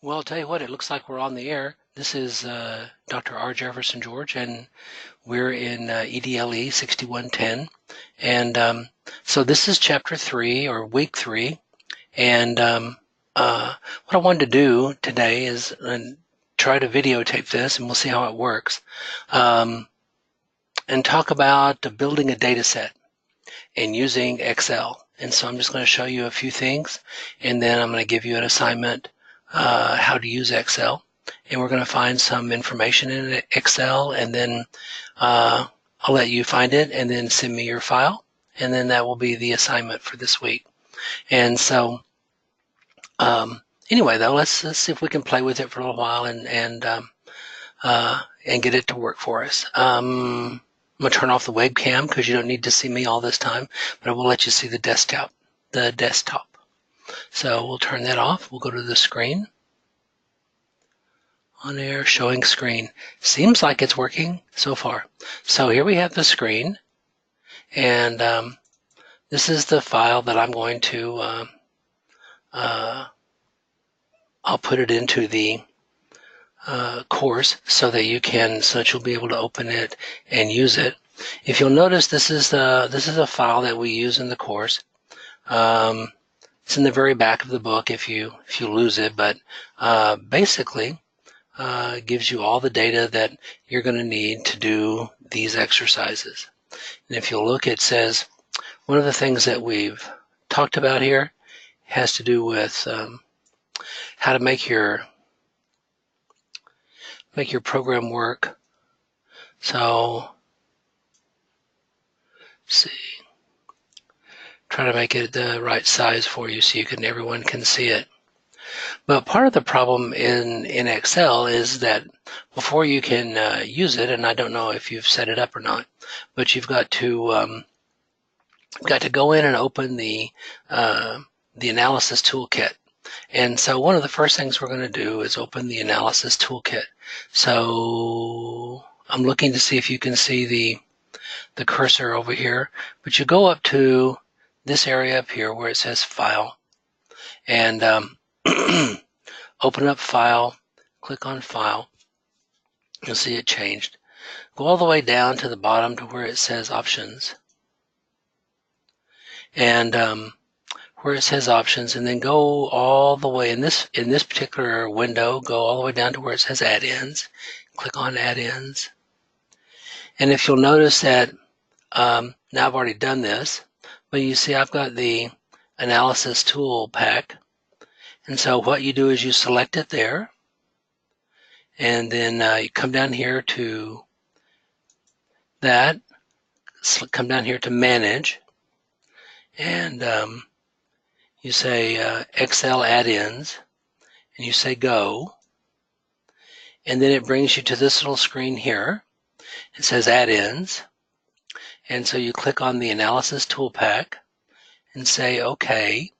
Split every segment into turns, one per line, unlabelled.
Well, I'll tell you what, it looks like we're on the air. This is Dr. R. Jefferson George, and we're in EDLE 6110. And so this is chapter 3 or week 3. And what I wanted to do today is try to videotape this, and we'll see how it works, and talk about building a data set and using Excel. And so I'm just going to show you a few things, and then I'm going to give you an assignment how to use Excel. And we're going to find some information in Excel, and then I'll let you find it and then send me your file, and then that will be the assignment for this week. And so anyway, though, let's see if we can play with it for a little while and get it to work for us. I'm going to turn off the webcam because you don't need to see me all this time, but I will let you see the desktop. So we'll turn that off. We'll go to the screen. On air, showing screen. Seems like it's working so far. So here we have the screen, and this is the file that I'm going to, I'll put it into the course so that you'll be able to open it and use it. If you'll notice, this is a file that we use in the course. It's in the very back of the book if you lose it, but basically gives you all the data that you're going to need to do these exercises. And if you'll look, it says one of the things that we've talked about here has to do with how to make your program work. So let's see, try to make it the right size for you so everyone can see it. But part of the problem in Excel is that before you can use it, and I don't know if you've set it up or not, but you've got to go in and open the analysis toolkit. And so one of the first things we're going to do is open the analysis toolkit. So I'm looking to see if you can see the cursor over here, but you go up to this area up here where it says File, and open up File, click on File. You'll see it changed. Go all the way down to the bottom to where it says Options, and where it says Options, and then go all the way in this particular window. Go all the way down to where it says Add-ins. Click on Add-ins, and if you'll notice that now I've already done this, but you see I've got the analysis tool pack. And so what you do is you select it there, and then you come down here to that, come down here to Manage, and you say Excel Add-ins, and you say Go, and then it brings you to this little screen here. It says Add-ins, and so you click on the Analysis Tool Pack and say OK.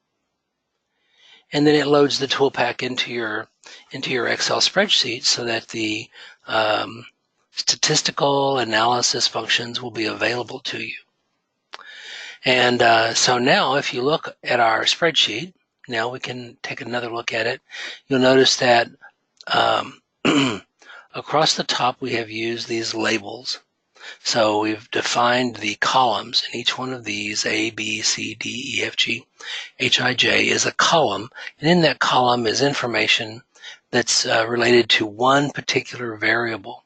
And then it loads the tool pack into your Excel spreadsheet so that the statistical analysis functions will be available to you. And so now if you look at our spreadsheet, now we can take another look at it. You'll notice that across the top we have used these labels. So we've defined the columns, and each one of these, A, B, C, D, E, F, G, H, I, J, is a column, and in that column is information that's related to one particular variable.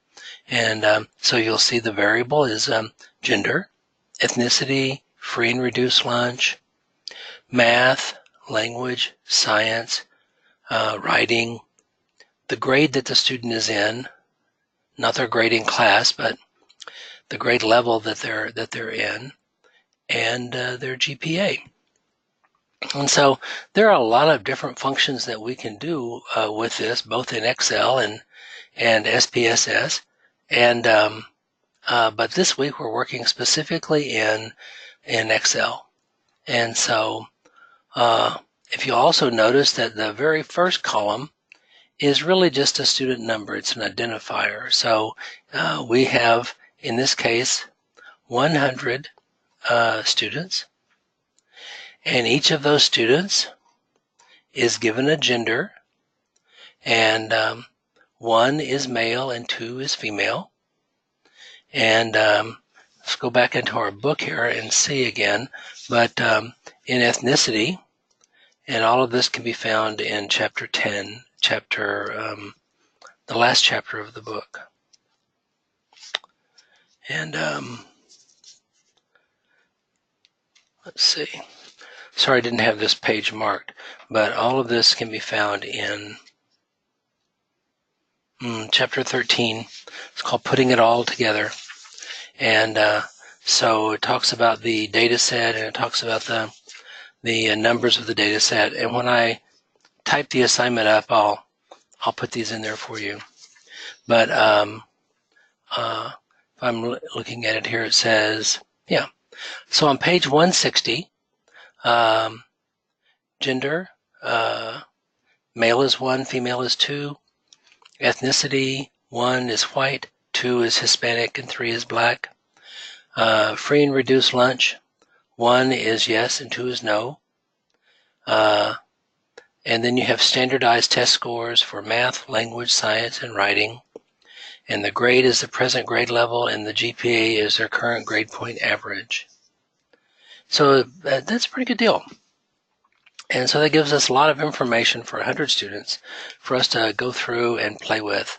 And so you'll see the variable is gender, ethnicity, free and reduced lunch, math, language, science, writing, the grade that the student is in, not their grade in class, but the grade level that they're in, and their GPA. And so there are a lot of different functions that we can do with this, both in Excel and SPSS. And but this week we're working specifically in Excel. And so if you also notice that the very first column is really just a student number. It's an identifier. So we have, in this case, 100 students, and each of those students is given a gender, and 1 is male and 2 is female. And let's go back into our book here and see again. But in ethnicity, and all of this can be found in chapter 10, the last chapter of the book. And let's see. Sorry, I didn't have this page marked, but all of this can be found in chapter 13. It's called Putting It All Together. And so it talks about the data set, and it talks about the numbers of the data set. And when I type the assignment up, I'll put these in there for you. But if I'm looking at it here, it says, yeah. So on page 160, gender, male is 1, female is 2. Ethnicity, 1 is white, 2 is Hispanic, and 3 is black. Free and reduced lunch, 1 is yes and 2 is no. And then you have standardized test scores for math, language, science, and writing. And the grade is the present grade level, and the GPA is their current grade point average. So that's a pretty good deal. And so that gives us a lot of information for 100 students for us to go through and play with.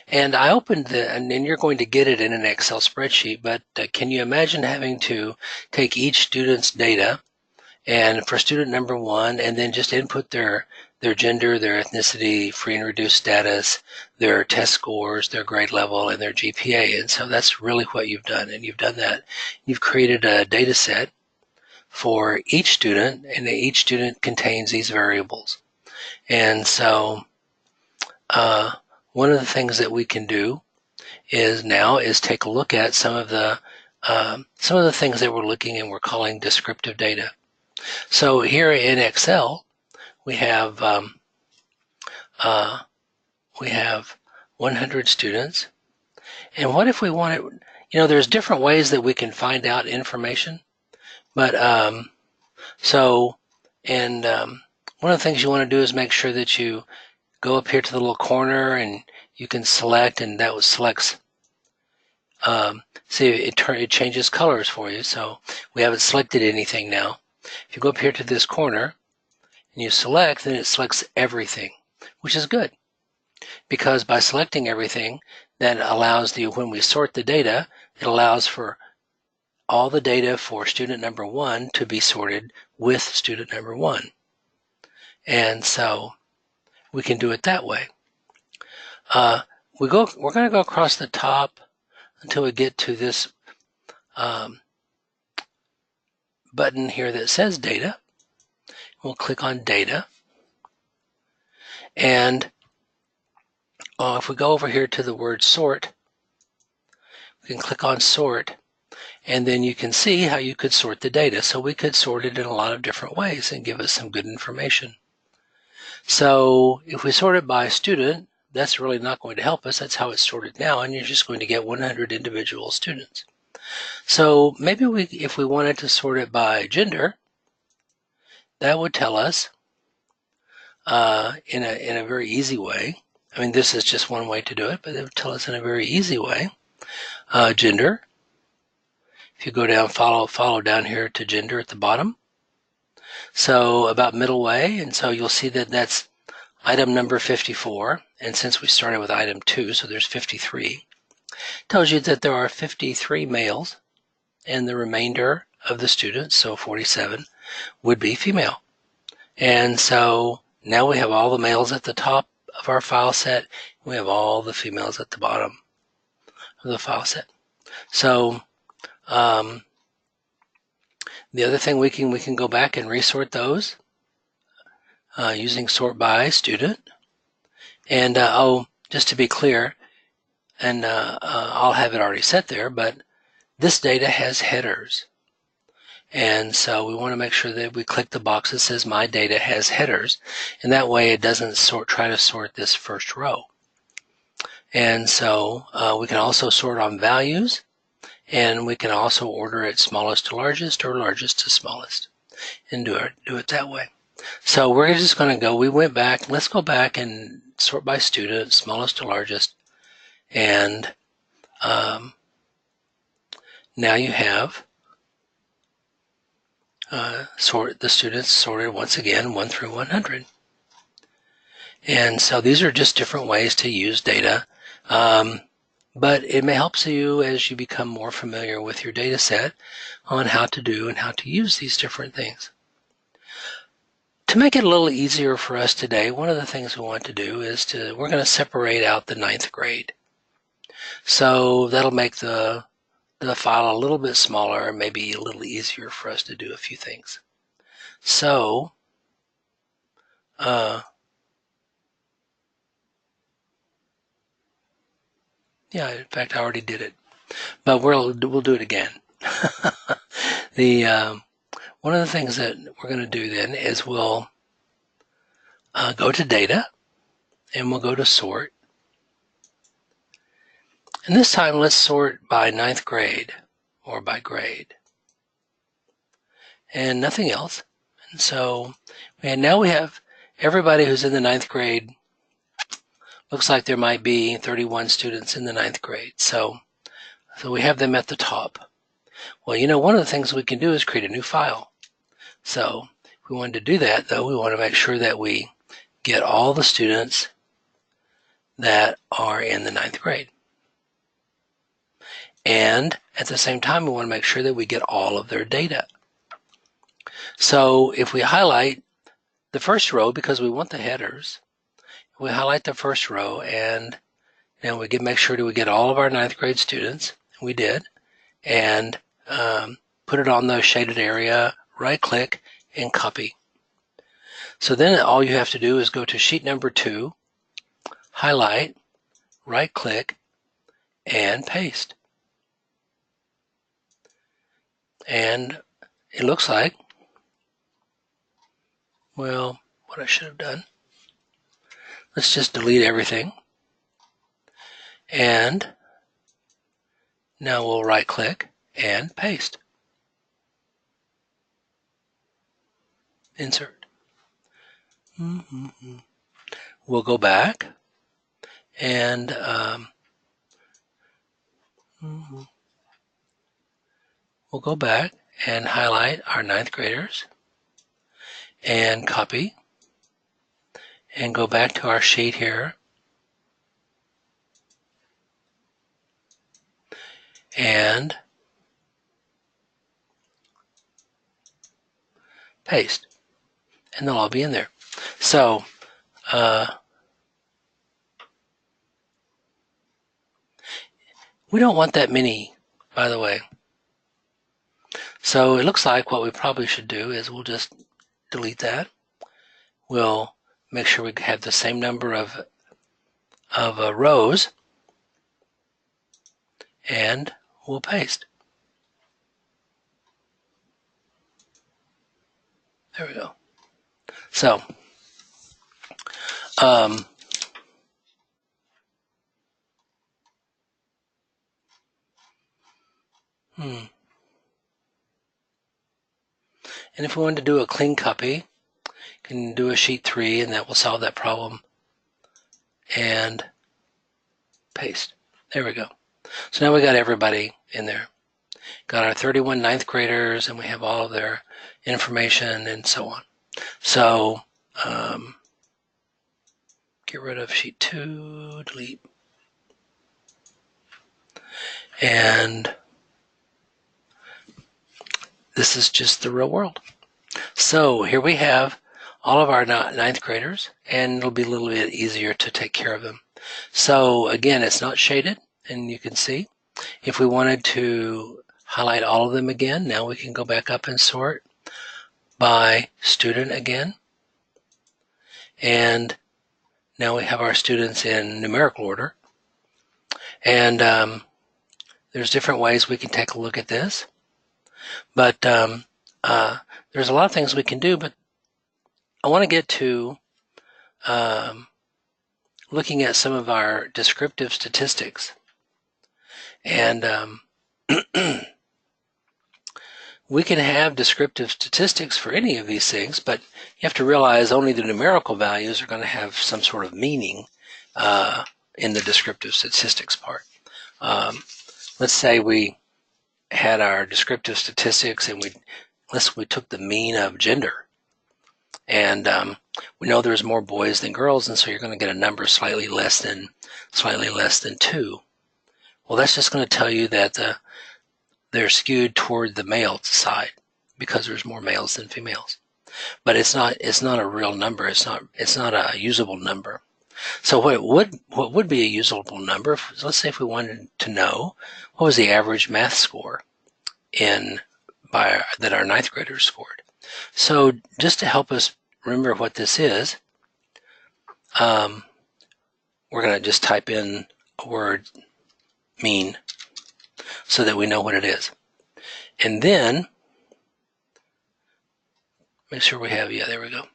And I opened and you're going to get it in an Excel spreadsheet, but can you imagine having to take each student's data, and for student number 1, and then just input their gender, their ethnicity, free and reduced status, their test scores, their grade level, and their GPA. And so that's really what you've done. And you've done that. You've created a data set for each student, and each student contains these variables. And so one of the things that we can do is take a look at some of the things that we're looking and we're calling descriptive data. So here in Excel, we have 100 students. And what if we wanted, there's different ways that we can find out information. But one of the things you want to do is make sure that you go up here to the little corner and you can select, and that selects, see, it changes colors for you. So we haven't selected anything now. If you go up here to this corner and you select, then it selects everything, which is good, because by selecting everything, that allows when we sort the data, it allows for all the data for student number 1 to be sorted with student number 1. And so we can do it that way. We're going to go across the top until we get to this button here that says data. We'll click on data. And if we go over here to the word sort, we can click on sort, and then you can see how you could sort the data. So we could sort it in a lot of different ways and give us some good information. So if we sort it by student, that's really not going to help us. That's how it's sorted now, and you're just going to get 100 individual students. So maybe if we wanted to sort it by gender, that would tell us in a very easy way. I mean, this is just one way to do it, but it would tell us in a very easy way. Gender. If you go down, follow down here to gender at the bottom. So about middle way, and so you'll see that that's item number 54. And since we started with item 2, so there's 53. Tells you that there are 53 males, and the remainder of the students, so 47, would be female. And so now we have all the males at the top of our file set. We have all the females at the bottom of the file set. So the other thing, we can go back and resort those using sort by student. And just to be clear, and I'll have it already set there, but this data has headers. And so we want to make sure that we click the box that says my data has headers, and that way it doesn't try to sort this first row. And so we can also sort on values, and we can also order it smallest to largest or largest to smallest, and do it that way. So we're just going to go, we went back, let's go back and sort by student, smallest to largest. And now you have sort the students sorted once again 1 through 100. And so these are just different ways to use data, but it may help you as you become more familiar with your data set on how to do and how to use these different things. To make it a little easier for us today, one of the things we want to do is we're going to separate out the 9th grade. So that'll make the file a little bit smaller and maybe a little easier for us to do a few things. So yeah, in fact, I already did it, but we'll do it again. One of the things that we're going to do then is we'll go to data and we'll go to sort. And this time let's sort by 9th grade or by grade and nothing else. And so now we have everybody who's in the 9th grade. Looks like there might be 31 students in the 9th grade. So we have them at the top. Well, one of the things we can do is create a new file. So if we wanted to do that, though, we want to make sure that we get all the students that are in the 9th grade. And at the same time, we want to make sure that we get all of their data. So if we highlight the first row, because we want the headers, we highlight the first row and we make sure that we get all of our 9th grade students. We did. And put it on the shaded area, right click and copy. So then all you have to do is go to sheet number 2, highlight, right click and paste. And it looks like, well, what I should have done, let's just delete everything. And now we'll right click and paste. Insert. We'll go back and we'll go back and highlight our 9th graders and copy and go back to our sheet here and paste, and they'll all be in there. So we don't want that many, by the way. So it looks like what we probably should do is we'll just delete that. We'll make sure we have the same number of rows, and we'll paste. There we go. So and if we wanted to do a clean copy, you can do a sheet 3 and that will solve that problem. And paste. There we go. So now we got everybody in there. Got our 31 9th graders, and we have all of their information and so on. So get rid of sheet 2, delete. And this is just the real world. So here we have all of our 9th graders, and it'll be a little bit easier to take care of them. So again, it's not shaded, and you can see. If we wanted to highlight all of them again, now we can go back up and sort by student again. And now we have our students in numerical order. And there's different ways we can take a look at this. But there's a lot of things we can do, but I want to get to looking at some of our descriptive statistics. And we can have descriptive statistics for any of these things, but you have to realize only the numerical values are going to have some sort of meaning in the descriptive statistics part. Let's say we had our descriptive statistics and we took the mean of gender, and we know there's more boys than girls, and so you're going to get a number slightly less than 2. Well, that's just going to tell you that they're skewed toward the male side because there's more males than females. But it's not a real number. It's not a usable number. So what would be a usable number? Let's say if we wanted to know what was the average math score that our ninth graders scored. So just to help us remember what this is, we're going to just type in a word, mean, so that we know what it is. And then, make sure we have, yeah, there we go.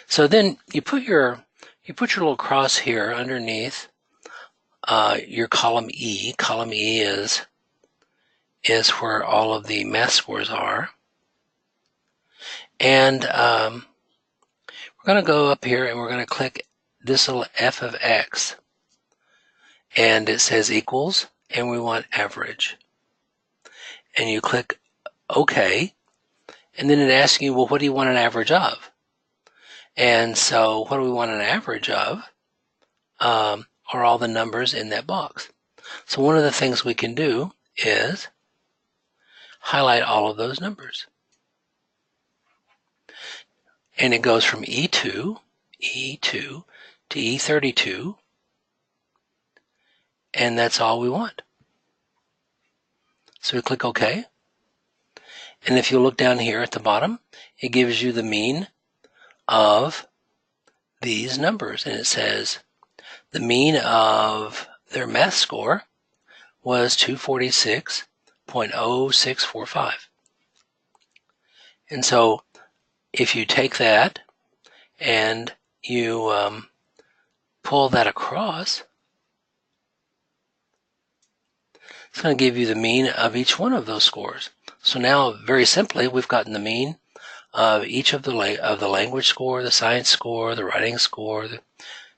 So then you put your little cross here underneath your column E. Column E is where all of the math scores are. And we're going to go up here and we're going to click this little f of x. And it says equals, and we want average. And you click OK, and then it asks you, well, what do you want an average of? And so what do we want an average of are all the numbers in that box. So one of the things we can do is highlight all of those numbers. And it goes from E2 to E32, and that's all we want. So we click OK. And if you look down here at the bottom, it gives you the mean of these numbers. And it says the mean of their math score was 246.0645. And so if you take that and you pull that across, it's going to give you the mean of each one of those scores. So now, very simply, we've gotten the mean of each of the language score, the science score, the writing score. Of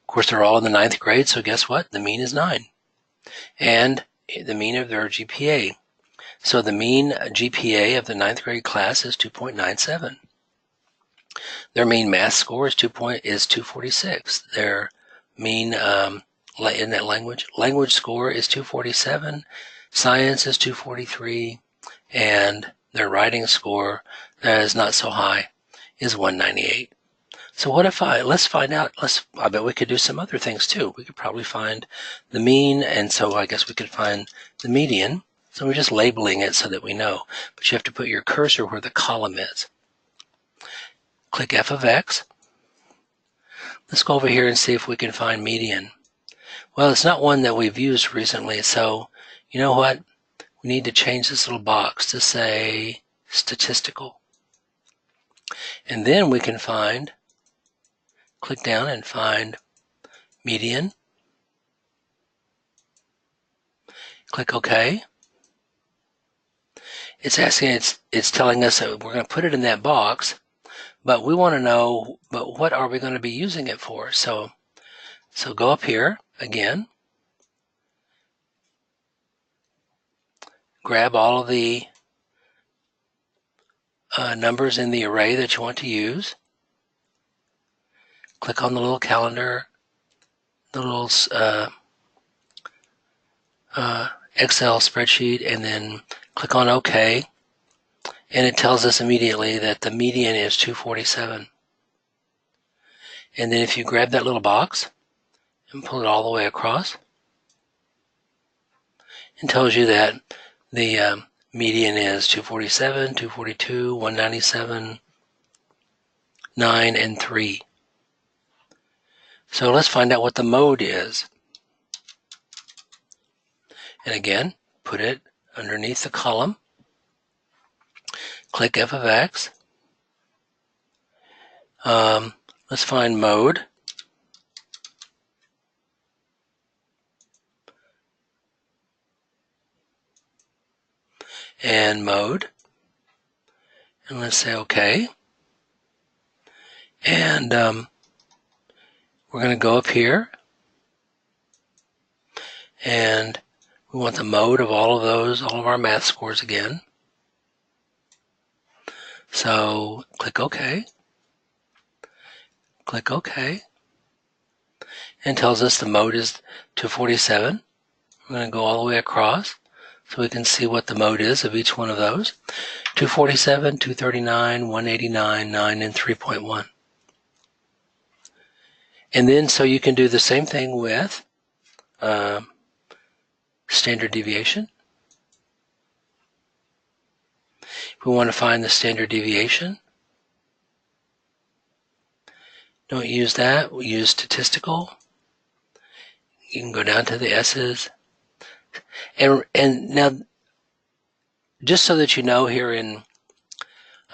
course, they're all in the ninth grade, so guess what? The mean is 9. And the mean of their GPA. So the mean GPA of the ninth grade class is 2.97. Their mean math score is 246. Their mean in that language score is 247. Science is 243, and their writing score that is not so high is 198. So what if let's find out, I bet we could do some other things too. We could probably find the mean, and so I guess we could find the median. So we're just labeling it so that we know, but you have to put your cursor where the column is. Click f of x. Let's go over here and see if we can find median. Well, it's not one that we've used recently, so you know what? We need to change this little box to say statistical. And then we can click down and find median. Click OK. It's asking, it's telling us that we're going to put it in that box, but we want to know, but what are we going to be using it for? So go up here again. Grab all of the numbers in the array that you want to use. Click on the little calendar, the little Excel spreadsheet, and then click on OK. And it tells us immediately that the median is 247. And then if you grab that little box and pull it all the way across, it tells you that the median is 247, 242, 197, 9, and 3. So let's find out what the mode is. And again, put it underneath the column. Click f of x. Let's find mode. And mode. And let's say OK. And we're going to go up here, and we want the mode of all of those, all of our math scores again. So click OK. Click OK. And tells us the mode is 247. We're going to go all the way across so we can see what the mode is of each one of those. 247, 239, 189, 9, and 3.1. And then so you can do the same thing with standard deviation. If we want to find the standard deviation, don't use that. We use statistical. You can go down to the S's. And now, just so that you know, here in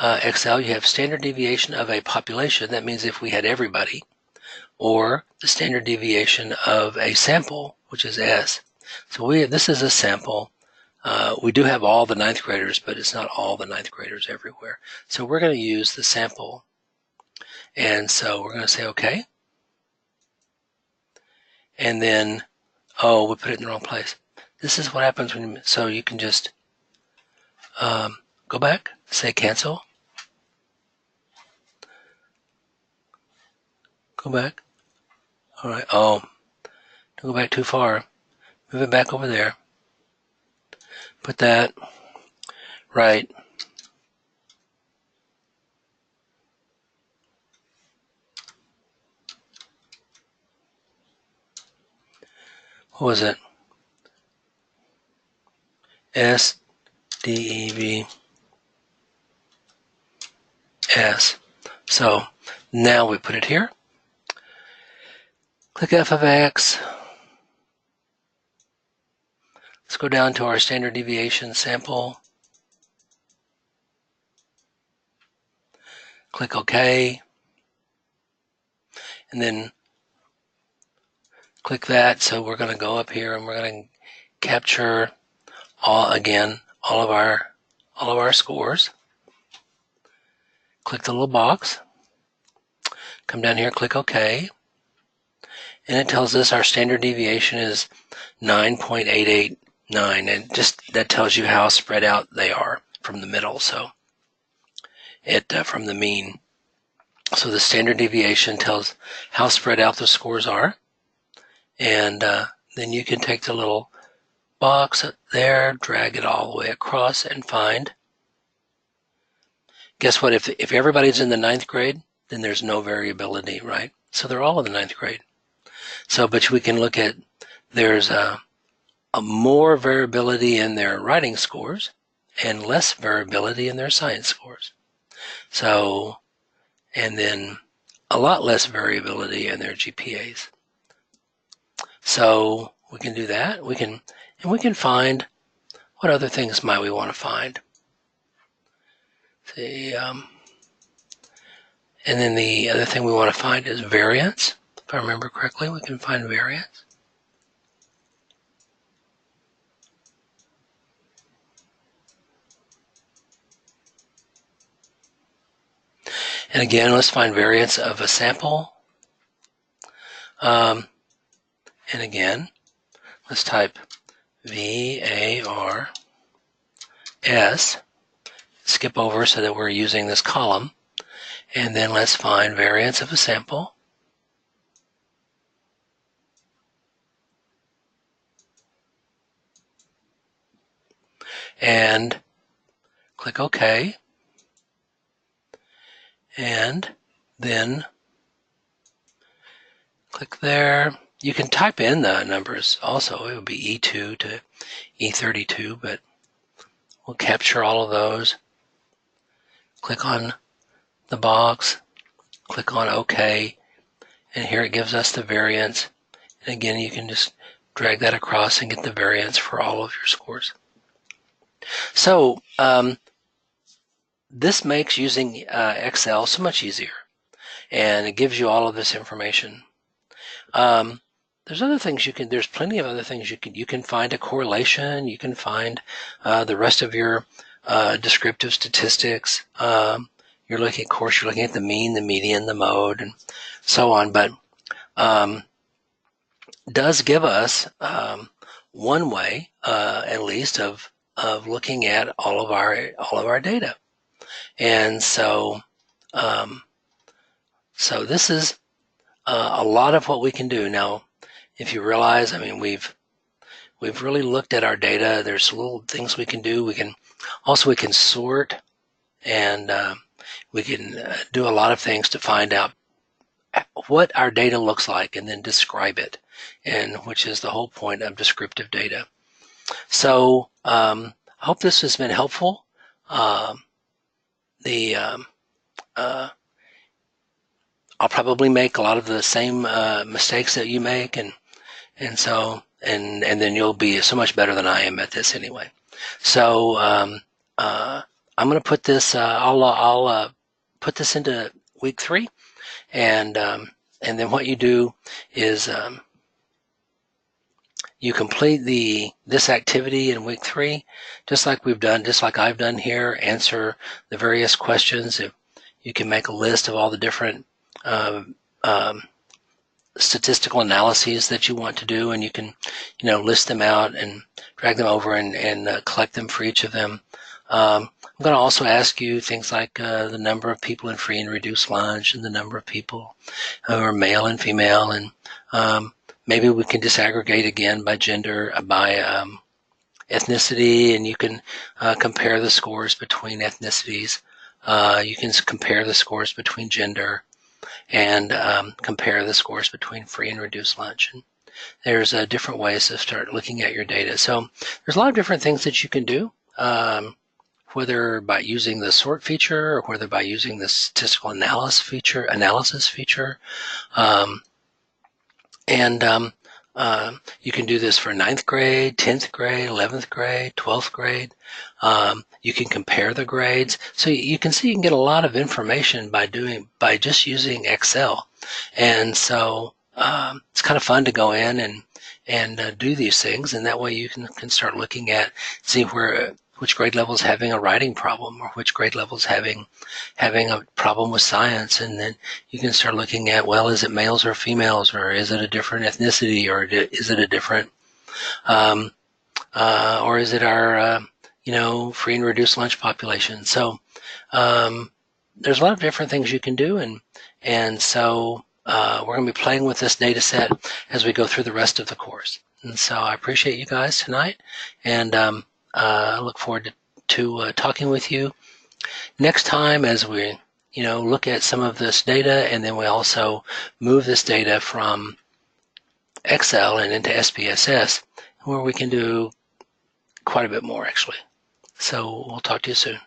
Excel, you have standard deviation of a population. That means if we had everybody, or the standard deviation of a sample, which is S. So this is a sample. We do have all the ninth graders, but it's not all the ninth graders everywhere. So we're going to use the sample. And so we're going to say OK. And then, oh, we put it in the wrong place. This is what happens when so you can just go back, say cancel. Go back. All right. Oh, don't go back too far. Move it back over there. Put that right. What was it? S, D, E, V, S. So now we put it here. Click F of X. Let's go down to our standard deviation sample. Click OK. And then click that. So we're going to go up here and we're going to capture all of our scores. Click the little box. Come down here, click OK. And it tells us our standard deviation is 9.889, and just that tells you how spread out they are from the middle. So from the mean. So the standard deviation tells how spread out the scores are, and then you can take the little box there, drag it all the way across, and find. Guess what? If everybody's in the ninth grade, then there's no variability, right? So they're all in the ninth grade. So, but we can look at, there's a more variability in their writing scores and less variability in their science scores. So, and then a lot less variability in their GPAs. So we can do that. We can find, what other things might we want to find? See, and then the other thing we want to find is variance. If I remember correctly, we can find variance. And again, let's find variance of a sample. And again, let's type VARS. Skip over so that we're using this column. And then let's find variance of a sample. And click OK. And then click there. You can type in the numbers also. It would be E2 to E32, but we'll capture all of those. Click on the box, click on OK, and here it gives us the variance. And again, you can just drag that across and get the variance for all of your scores. So this makes using Excel so much easier, and it gives you all of this information. There's other things there's plenty of other things you can find a correlation, you can find the rest of your descriptive statistics. You're looking, of course, you're looking at the mean, the median, the mode, and so on. But does give us one way, at least, of looking at all of our data. And so this is a lot of what we can do. Now, if you realize, I mean, we've really looked at our data. There's little things we can do. We can sort, and we can do a lot of things to find out what our data looks like and then describe it, and which is the whole point of descriptive data. So I hope this has been helpful. I'll probably make a lot of the same mistakes that you make, and then you'll be so much better than I am at this anyway. So I'm going to put this. I'll put this into week 3, and then what you do is you complete this activity in week 3, just like I've done here. Answer the various questions. If you can make a list of all the different statistical analyses that you want to do, and you can, list them out and drag them over and collect them for each of them. I'm going to also ask you things like the number of people in free and reduced lunch, and the number of people who are male and female, and maybe we can disaggregate again by gender, by ethnicity, and you can compare the scores between ethnicities. You can compare the scores between gender, and compare the scores between free and reduced lunch. And there's different ways to start looking at your data. So there's a lot of different things that you can do, whether by using the sort feature or whether by using the statistical analysis feature. You can do this for 9th grade, 10th grade, 11th grade, 12th grade. You can compare the grades. So you can see you can get a lot of information by just using Excel. And so it's kind of fun to go in and do these things, and that way you can start looking at, see which grade level is having a writing problem, or which grade level is having a problem with science. And then you can start looking at, well, is it males or females, or is it a different ethnicity, or is it a different, or is it our, free and reduced lunch population? So there's a lot of different things you can do, and so we're going to be playing with this data set as we go through the rest of the course. And so I appreciate you guys tonight, and I look forward to talking with you next time as we look at some of this data, and then we also move this data from Excel and into SPSS, where we can do quite a bit more, actually. So we'll talk to you soon.